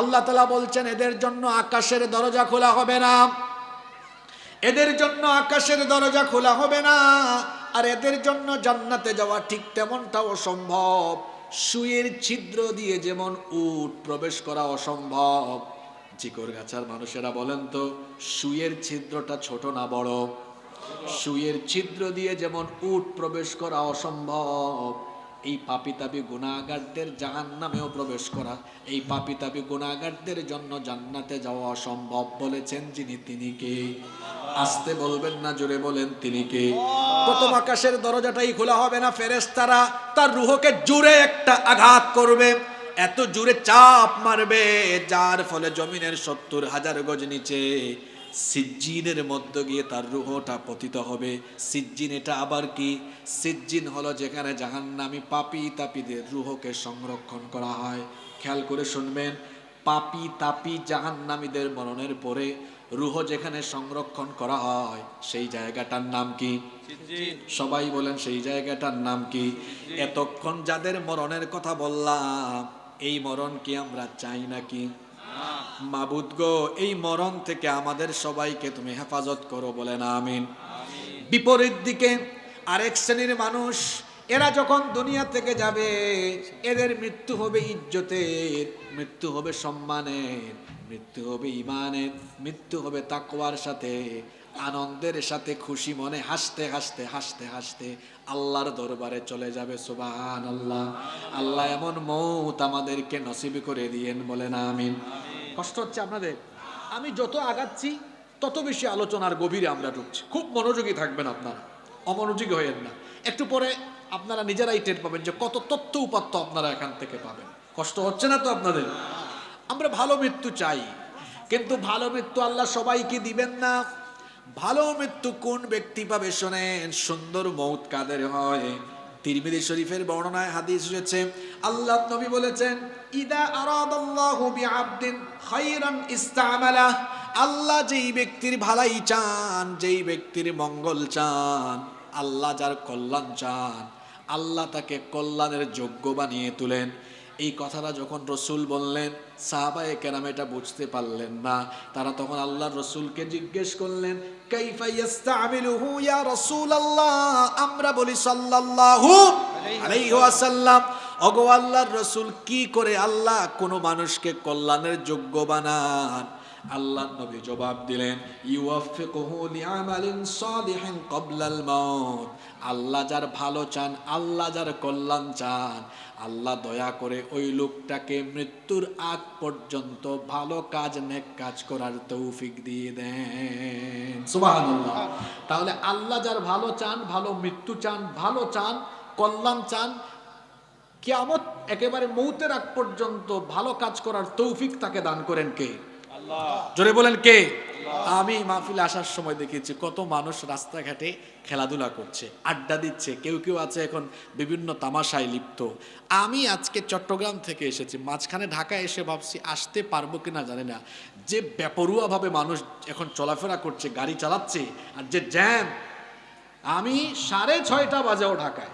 আল্লাহ তাআলা বলছেন এদের জন্য আকাশের দরজা খোলা হবে না, এদের জন্য আকাশের দরজা খোলা হবে না, আর এদের জন্য জান্নাতে যাওয়া ঠিক তেমনটাও অসম্ভব। সুয়ের ছিদ্র দিয়ে যেমন উট প্রবেশ করা অসম্ভব, চিকরগাছার মানুষেরা বলেন তো সুয়ের ছিদ্রটা ছোট না বড়? সুয়ের ছিদ্র দিয়ে যেমন উট প্রবেশ করা অসম্ভব, এই পাপীতাপী গুনাহগারদের জাহান্নামেও প্রবেশ করা, এই পাপীতাপী গুনাহগারদের জন্য জান্নাতে যাওয়া অসম্ভব। বলেছেন যিনি, তিনি কে? আস্তে বলবেন না, জোরে বলেন তিনি কে? প্রথম আকাশের দরজাটাই খোলা হবে না, ফেরেশতারা তার রূহকে জোরে একটা আঘাত করবে, এত জোরে চাপ মারবে যার ফলে জমিনের ৭০,০০০ গজ নিচে সিজ্জিনের মধ্যে গিয়ে তার রূহটা পতিত হবে। সিজ্জিন এটা আবার কি? সিজ্জিন হলো যেখানে জাহান্নামী পাপী তাপীদের রূহকে সংরক্ষণ করা হয়। খেয়াল করে শুনবেন, পাপী তাপী জাহান্নামীদের মরণের পরে রূহ যেখানে সংরক্ষণ করা হয় সেই জায়গাটার নাম কি? সবাই বলেন সেই জায়গাটার নাম কি? এতক্ষণ যাদের মরণের কথা বললাম, এই মরণ কি আমরা চাই নাকি? মাবুদ গো, এই মরণ থেকে আমাদের সবাইকে তুমি হেফাজত করো, বলেন আমিন। বিপরীত দিকে আরেক শ্রেণীর মানুষ, এরা যখন দুনিয়া থেকে যাবে এদের মৃত্যু হবে ইজ্জতের, মৃত্যু হবে সম্মানের, মৃত্যু হবে ইমানের, মৃত্যু হবে তাকওয়ার সাথে, আনন্দের সাথে, খুশি মনে হাসতে হাসতে হাসতে হাসতে আল্লাহর দরবারে চলে যাবে। সুবহানাল্লাহ। আল্লাহ এমন মৌত আমাদেরকে নসিব করে দিয়েন, বলেন আমিন। কষ্ট হচ্ছে আপনাদের? আমি যত আগাচ্ছি তত বেশি আলোচনার গভীরে আমরা ঢুকছি। খুব মনোযোগী থাকবেন আপনারা, অমনোযোগী হয়েন না। একটু পরে আপনারা নিজেরাই টের পাবেন যে কত তথ্য উপাত্ত আপনারা এখান থেকে পাবেন। কষ্ট হচ্ছে না তো আপনাদের? আমরা ভালো মৃত্যু চাই, কিন্তু ভালো মৃত্যু আল্লাহ সবাইকে দিবেন না। ভালো মৃত্যু কোন ব্যক্তি পাবে শোনেন, সুন্দর মৌত কাদের হয়? তিরমিজি শরীফের বর্ণনায় হাদিস এসেছে, আল্লাহ নবী বলেছেন, ইদা আরাদাল্লাহু বিআবদিন খায়রান ইস্তামালা, আল্লাহ যেই ব্যক্তির ভালাই চান, যেই ব্যক্তির মঙ্গল চান, আল্লাহ যার কল্যাণ চান, আল্লাহ তাকে কল্যাণের যোগ্য বানিয়ে তুলেন। এই কথাটা যখন রসুল বললেন, সাহাবায়ে কেরাম এটা বুঝতে পারলেন না। তারা তখন আল্লাহর রসুলকে জিজ্ঞেস করলেন, কাইফা ইস্তামিলুহু ইয়া রাসূলুল্লাহ? আমরা বলি সাল্লাল্লাহু আলাইহি ওয়াসাল্লাম, ওগো আল্লাহর রসুল, কি করে আল্লাহ কোনো মানুষকে কল্যাণের যোগ্য বানান? আল্লাহর নবী জবাব দিলেন, ইউওয়াফিকুহু লিআমালিন সালিহিন ক্বাবলাল মাউত। আল্লাহ যার ভালো চান, আল্লাহ যার কল্যাণ চান, আল্লাহ দয়া করে ওই লোকটাকে মৃত্যুর আগ পর্যন্ত ভালো কাজ, নেক কাজ করার তৌফিক দিয়ে দেন। সুবহানাল্লাহ। তাহলে আল্লাহ যার ভালো চান, ভালো মৃত্যু চান, ভালো চান, কল্যাণ চান, কিয়ামত একেবারে মৌতের আগ পর্যন্ত ভালো কাজ করার তৌফিক তাকে দান করেন কে? আল্লাহ। জোরে বলেন কে? আমি মাহফিলে আসার সময় দেখেছি কত মানুষ রাস্তাঘাটে খেলাধুলা করছে, আড্ডা দিচ্ছে, কেউ কেউ আছে এখন বিভিন্ন তামাশায় লিপ্ত। আমি আজকে চট্টগ্রাম থেকে এসেছি, মাঝখানে ঢাকা এসে ভাবছি আসতে পারবো কিনা জানি না। যে বেপরুয়াভাবে মানুষ এখন চলাফেরা করছে, গাড়ি চালাচ্ছে, আর যে জ্যাম, আমি 6:30 বাজেও ঢাকায়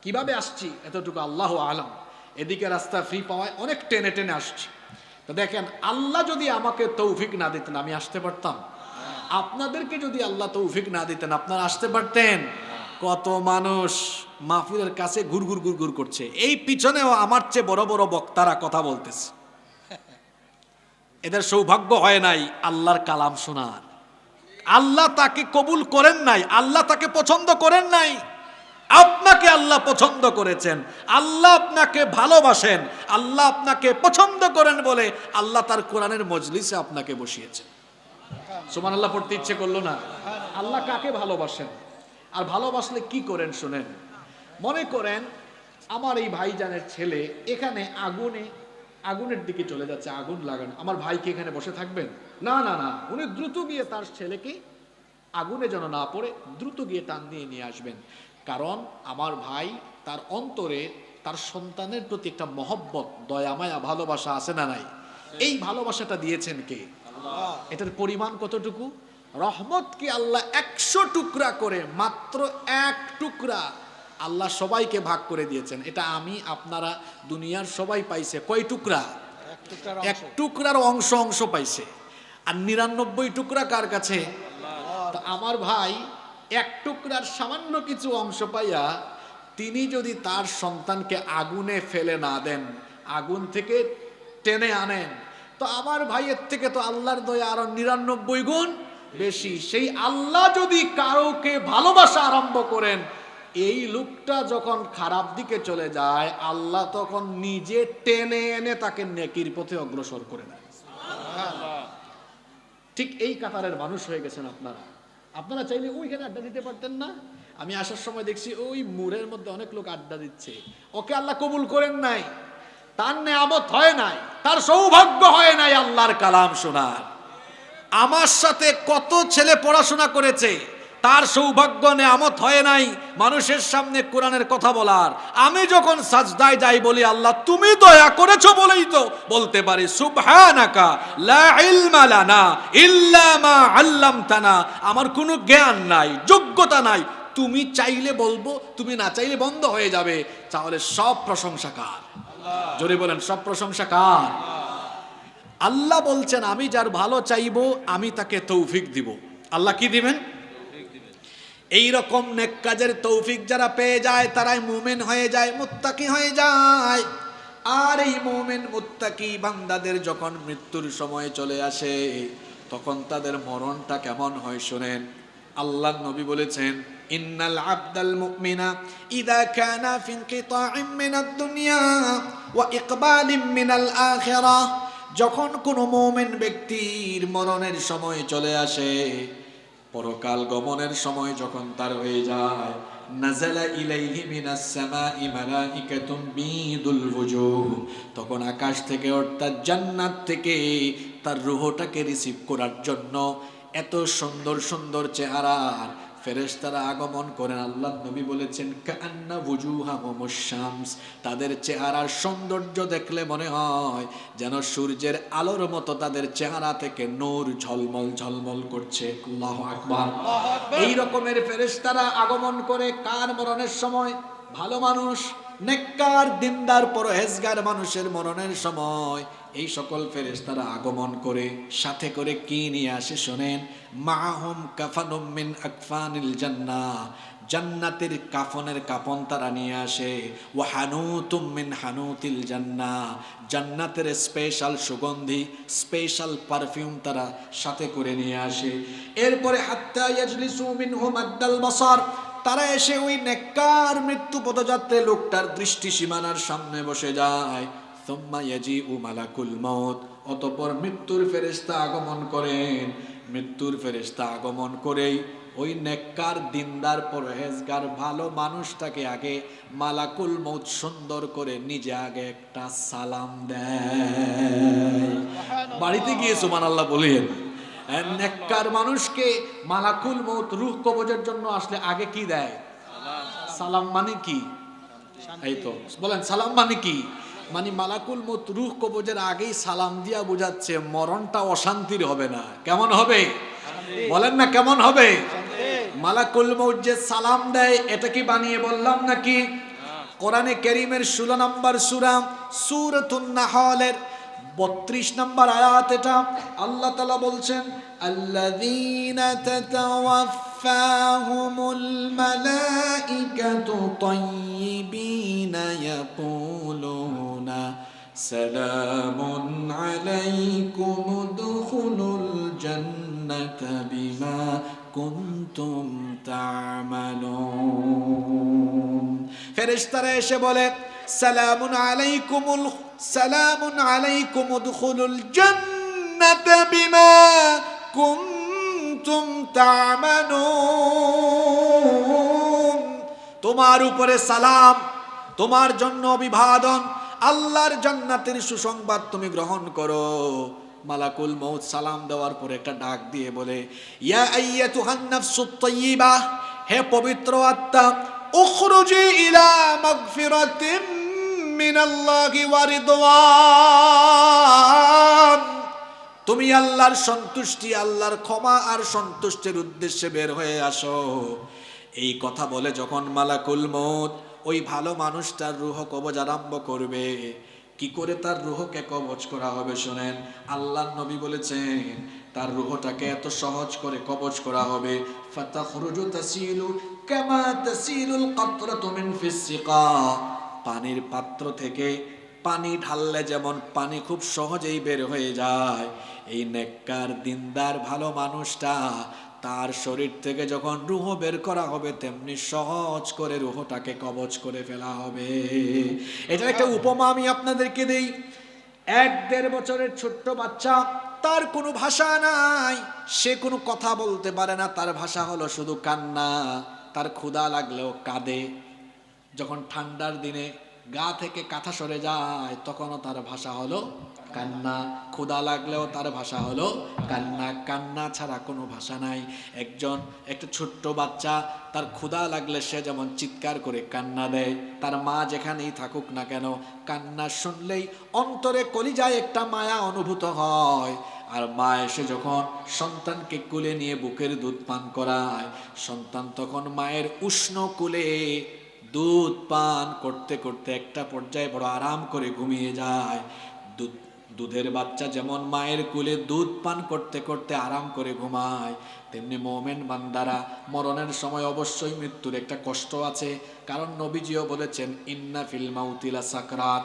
কিভাবে আসছি এতটুকু আল্লাহ আলাম। এদিকে রাস্তা ফ্রি পাওয়ায় অনেক টেনে টেনে আসছি। তো দেখেন, আল্লাহ যদি আমাকে তৌফিক না দিতেন আমি আসতে পারতাম? আপনাদেরকে যদি আল্লাহ তৌফিক না দিতেন আপনারা আসতে পারতেন? কত মানুষ মাহফিলের কাছে ঘুরঘুর ঘুরঘুর করছে, এই পিছনেও আমার চেয়ে বড় বড় বক্তারা কথা বলতেছে। এদের সৌভাগ্য হয় নাই আল্লাহর কালাম শোনার। আল্লাহ তাকে কবুল করেন নাই, আল্লাহ তাকে পছন্দ করেন নাই। আপনাকে আল্লাহ পছন্দ করেছেন, আল্লাহ আপনাকে ভালোবাসেন, আল্লাহ আপনাকে পছন্দ করেন বলে আল্লাহ তার কোরআনের মজলিসে আপনাকে বসিয়েছেন। সুবহানাল্লাহ পড়তে ইচ্ছে করলো না? আল্লাহ কাকে ভালোবাসেন আর ভালোবাসলে কি করেন শুনেন। মনে করেন আমার এই ভাইজানের ছেলে এখানে আগুনের দিকে চলে যাচ্ছে, আগুন লাগানো, আমার ভাই কি এখানে বসে থাকবেন? না না না, উনি দ্রুত গিয়ে তার ছেলেকে আগুনে যেন না পড়ে দ্রুত গিয়ে টান দিয়ে নিয়ে আসবেন। কারণ আমার ভাই তার অন্তরে তার সন্তানের প্রতি একটা মহব্বত, দয়া মায়া, ভালোবাসা আছে না নাই? এই ভালোবাসাটা দিয়েছেন কে? এটার পরিমাণ কতটুকু? রহমত কি আল্লাহ 100 টুকরা করে মাত্র 1 টুকরা আল্লাহ সবাইকে ভাগ করে দিয়েছেন। এটা আমি আপনারা দুনিয়ার সবাই পাইছে কয় টুকরা? 1 টুকরার অংশ অংশ পাইছে। আর 99 টুকরা কার কাছে? তো আমার ভাই 1 টুকরার সামান্য কিছু অংশ পাইয়া তিনি যদি তার সন্তানকে আগুনে ফেলে না দেন, আগুন থেকে টেনে আনেন, তো আমার ভাইয়ের থেকে তো আল্লাহর দয়া আরো 99 গুণ বেশি। সেই আল্লাহ যদি কাউকে ভালোবাসা আরম্ভ করেন, এই লোকটা যখন খারাপ দিকে চলে যায় আল্লাহ তখন নিজে টেনে এনে তাকে নেকির পথে অগ্রসর করে দেয়। ঠিক এই কাতারের মানুষ হয়ে গেছেন আপনারা। আপনারা চাইলে ওইখানে আড্ডা দিতে পারতেন না? আমি আসার সময় দেখছি ওই মুরের মধ্যে অনেক লোক আড্ডা দিচ্ছে। ওকে আল্লাহ কবুল করেন নাই, তার নেয়ামত হয় নাই, তার সৌভাগ্য হয় নাই আল্লাহর কালাম শোনার। আমার সাথে কত ছেলে পড়াশোনা করেছে, তার সৌভাগ্য নেয়ামত হয় নাই মানুষের সামনে কোরআনের কথা বলার। আমি যখন সাজদায় যাই বলি আল্লাহ তুমি দয়া করেছো বলেই তো বলতে পারি সুবহানাকা লা ইলমা লানা ইল্লা মা আল্লামতানা। আমার কোনো জ্ঞান নাই, যোগ্যতা নাই, তুমি চাইলে বলবো, তুমি না চাইলে বন্ধ হয়ে যাবে। তাহলে সব প্রশংসা কার? জোরে বলেন, সব প্রশংসা কার? আল্লাহ বলছেন আমি যার ভালো চাইবো আমি তাকে তৌফিক দিব। আল্লাহ কি দিবেন? এই রকম নেক কাজের তৌফিক যারা পেয়ে যায় তারাই মুমিন হয়ে যায়, মুত্তাকি হয়ে যায়। আর এই মুমিন মুত্তাকি বান্দাদের যখন মৃত্যুর সময় চলে আসে তখন তাদের মরণটা কেমন হয় শুনেন। আল্লাহর নবী বলেছেন ইন্নাল আবদাল মুমিনা ইযা কানা ফি ইনকিতাইম মিনাদ দুনিয়া ওয়া ইকবালিম মিনাল আখিরাহ, যখন কোনো মুমিন ব্যক্তির মরণের সময় চলে আসে, পরকাল গমনের সময় যখন তার হয়ে যায়, নাযালা ইলাইহি মিনাস সামাই মালাইকাতুম বিদুল ওয়ুজুহ, তখন আকাশ থেকে অর্থাৎ জান্নাত থেকে তার রূহটাকে রিসিভ করার জন্য এত সুন্দর সুন্দর চেহারার ফেরেশতারা আগমন করেন। আল্লাহ নবী বলেছেন কাআন্না ওয়ুজুহাহুমুশ শামস, তাদের চেহারার সৌন্দর্য দেখলে মনে হয় যেন সূর্যের আলোর মতো তাদের চেহারা থেকে নূর ঝলমল ঝলমল করছে। আল্লাহু আকবার। এই রকমের ফেরেশতারা আগমন করে কার মরণের সময়? ভালো মানুষ, নেককার, দিনদার, পরহেজগার মানুষের মরণের সময় এই সকল ফেরেশতারা আগমন করে সাথে করে কি নিয়ে আসে শোনেন। মাহুম কাফানুম মিন আকফানিল জান্নাহ, জান্নাতের কাফনের কাফন তারা নিয়ে আসে। ওয়া হানুতুম মিন হানুতিল জান্নাহ, জান্নাতের স্পেশাল সুগন্ধি, স্পেশাল পারফিউম তারা সাথে করে নিয়ে আসে। এরপরে হাত্তা ইয়াজলিসু মিনহু মাদ্দাল বাসার, তারা এসে ওই নেককার মৃত্যু পদযাত্রী লোকটার দৃষ্টি সীমানার সামনে বসে যায়। সুম্মা ইয়াজিউ মালাকুল মউত, অতঃপর মৃত্যুর ফেরেশতা আগমন করেন। মৃত্যুর ফেরেশতা আগমন করেই ওই নেককার, দিনদার, পরহেজগার ভালো মানুষটাকে আগে মালাকুল মউত সুন্দর করে নিজে আগে একটা সালাম দেয়। বাড়িতে গিয়ে সুবহানাল্লাহ বলেন। নেককার মানুষকে মালাকুল মউত রূহ কবজের জন্য আসলে আগে কি দেয়? সালাম। মানে কি? এই তো বলেন, সালাম মানে কি? মানে মালাকুল মউত রূহ কবজের আগেই সালাম দিয়া বুঝাচ্ছে মরণটা অশান্তির হবে না। কেমন হবে? বলেন না কেমন হবে? মালাকুল মউত যে সালাম দেয় এটা কি বানিয়ে বললাম নাকি? কোরআনে কারীমের 16 নম্বর সূরা সূরাতুন নাহলের 32 নম্বর আয়াত এটা। আল্লাহ তাআলা বলছেন আল্লাযীনা তাতাওয়াফাহুমুল মালাইকাতু তাইয়্যিবিনা ইয়াকুলুনা সালামুন আলাইকুম উদখুলুল জান্নাতা বিমা কুনতুম তা'মালুন। ফেরেশতারা এসে বলে সালামুন আলাইকুম উদখুলুল জান্নাতা বিমা কুনতুম তা'মালুন, তোমার উপরে সালাম, তোমার জন্য অভিবাদন, আল্লাহর জান্নাতের সুসংবাদ তুমি গ্রহণ করো। মালাকুল মউত সালাম দেওয়ার পরে একটা ডাক দিয়ে বলে ইয়া আইয়াতুহান নাফসুত তাইয়্যিবা, হে পবিত্র আত্মা, উখরুজি ইলা মাগফিরাতিম মিনাল্লাহি ওয়া রিদওয়ান, তুমি আল্লাহর সন্তুষ্টি, আল্লাহর ক্ষমা আর সন্তুষ্টির উদ্দেশ্যে বের হয়ে আসো। এই কথা বলে যখন মালাকুল মউত ওই ভালো মানুষটার রূহ কবজ আরম্ভ করবে, কি করে তার রূহকে কবজ করা হবে শোনেন। আল্লাহর নবী বলেছেন তার রূহটাকে এত সহজ করে কবজ করা হবে, ফাতাখরুজু তাসিলু কামা তাসিলুল কাতরাতু মিন ফিস সিকা, পানির পাত্র থেকে পানি ঢাললে যেমন পানি খুব সহজেই বের হয়ে যায়, এই নেককার দিনদার ভালো মানুষটা তার শরীর থেকে যখন রূহ বের করা হবে তেমনি সহজ করে রূহটাকে কবজ করে ফেলা হবে। এটা একটা উপমা আমি আপনাদেরকে দেই। 1-1.5 বছরের ছোট্ট বাচ্চা, তার কোনো ভাষা নাই, সে কোনো কথা বলতে পারে না, তার ভাষা হলো শুধু কান্না। তার ক্ষুধা লাগলেও কাঁদে। যখন ঠান্ডার দিনে গা থেকে কাঁথা সরে যায় তখনও তার ভাষা হলো কান্না। ক্ষুধা লাগলেও তার ভাষা হলো কান্না। কান্না ছাড়া কোনো ভাষা নাই। একটা ছোট্ট বাচ্চা, তার ক্ষুধা লাগলে সে যেমন চিৎকার করে কান্না দেয়, তার মা যেখানেই থাকুক না কেন কান্না শুনলেই অন্তরে কলিজায় একটা মায়া অনুভূত হয়। আর মা এসে যখন সন্তানকে কোলে নিয়ে বুকের দুধ পান করায়, সন্তান তখন মায়ের উষ্ণ কোলে দুধ পান করতে করতে একটা পর্যায়ে বড় আরাম করে ঘুমিয়ে যায়। দুধের বাচ্চা যেমন মায়ের কোলে দুধ পান করতে করতে আরাম করে ঘুমায়, তেমনি মোমেন বান্দারা মরণের সময় অবশ্যই মৃত্যুর একটা কষ্ট আছে। কারণ নবীজিও বলেছেন ইন্না ফিল মাউতি লাসাকরাত,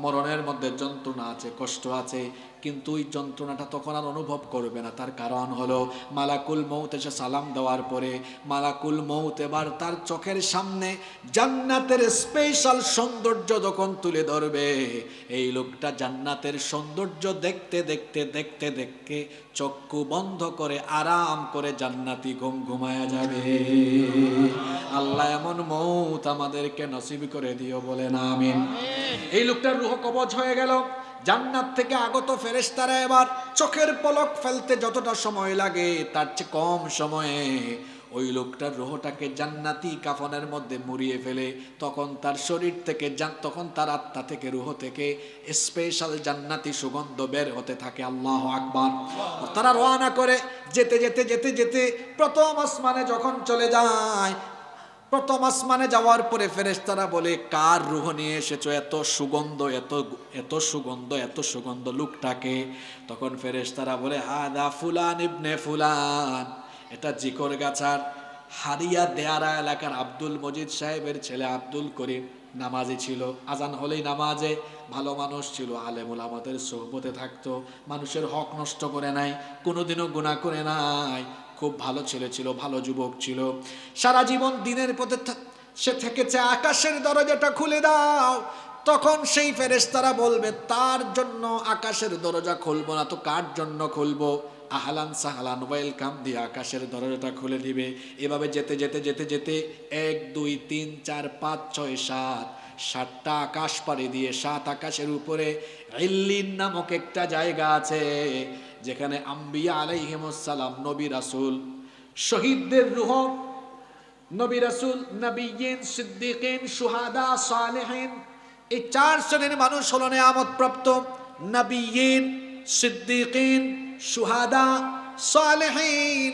মরণের মধ্যে যন্ত্রণা আছে, কষ্ট আছে, কিন্তু ওই যন্ত্রণাটা তখন আর অনুভব করবে না। তার কারণ হলো মালাকুল মউত এসে সালাম দেওয়ার পরে মালাকুল মউত এবার তার চোখের সামনে জান্নাতের স্পেশাল সৌন্দর্য যখন তুলে ধরবে, এই লোকটা জান্নাতের সৌন্দর্য দেখতে দেখতে দেখতে দেখতে চক্ষু বন্ধ করে আরাম করে জান্নাতি ঘুম ঘুমায়া যাবে। আল্লাহ এমন মউত আমাদেরকে নসিব করে দিও, বলেন আমিন। এই লোকটার রূহ কবজ হয়ে গেল। জান্নাত থেকে আগত ফেরেশতারা এবার চোখের পলক ফেলতে যতটা সময় লাগে তার চেয়ে কম সময়ে ওই লোকটার রূহটাকে জান্নাতি কাফনের মধ্যে মুড়িয়ে ফেলে। তখন তার শরীর থেকে তখন তার আত্মা থেকে রূহ থেকে স্পেশাল জান্নাতি সুগন্ধ বের হতে থাকে। আল্লাহু আকবার। তারা রওনা করে যেতে যেতে যেতে যেতে প্রথম আসমানে যখন চলে যায়, প্রথম আসমানে যাওয়ার পরে ফেরেশতারা বলে কার রূহ নিয়ে এসেছো, এত সুগন্ধ, এত এত সুগন্ধ, এত সুগন্ধ লোকটাকে? তখন ফেরেশতারা বলে হাদা ফুলান ইবনে ফুলান, এটা জিকরগাছার হারিয়া দেয়ারা এলাকার আব্দুল মজিদ সাহেবের ছেলে আব্দুল করিম। নামাজি ছিল, আজান হলেই নামাজে, ভালো মানুষ ছিল, আলেমুল আমাদের সোহবতে থাকতো, মানুষের হক নষ্ট করে নাই, কোনোদিনও গুনাহ করে নাই, খুব ভালো ছেলে ছিল, ভালো যুবক ছিল, সারা জীবন দিনের পথে সে থেকেছে। আকাশের দরজাটা খুলে দাও। তখন সেই ফেরেশতারা বলবে তার জন্য আকাশের দরজা খুলবো না তো কার জন্য খুলবো? আহলান সাহলান ওয়েলকাম দিয়ে আকাশের দরজাটা খুলে দিবে। এভাবে যেতে যেতে যেতে যেতে 1 2 3 4 5 6 7 7টা আকাশ পাড়ি দিয়ে 7 আকাশের উপরে ইল্লিন নামক একটা জায়গা আছে, যেখানে আম্বিয়া আলাইহিমুস সালাম, নবী রাসূল, শহীদদের রূহ, নবী রাসূল, নবিয়্যিন, সিদ্দিকিন, শুহাদা, সালেহিন, এই 4 শ্রেণীর মানুষ হলো নিয়ামত প্রাপ্ত। নবিয়্যিন, সিদ্দিকিন, শুহাদা, সালেহিন।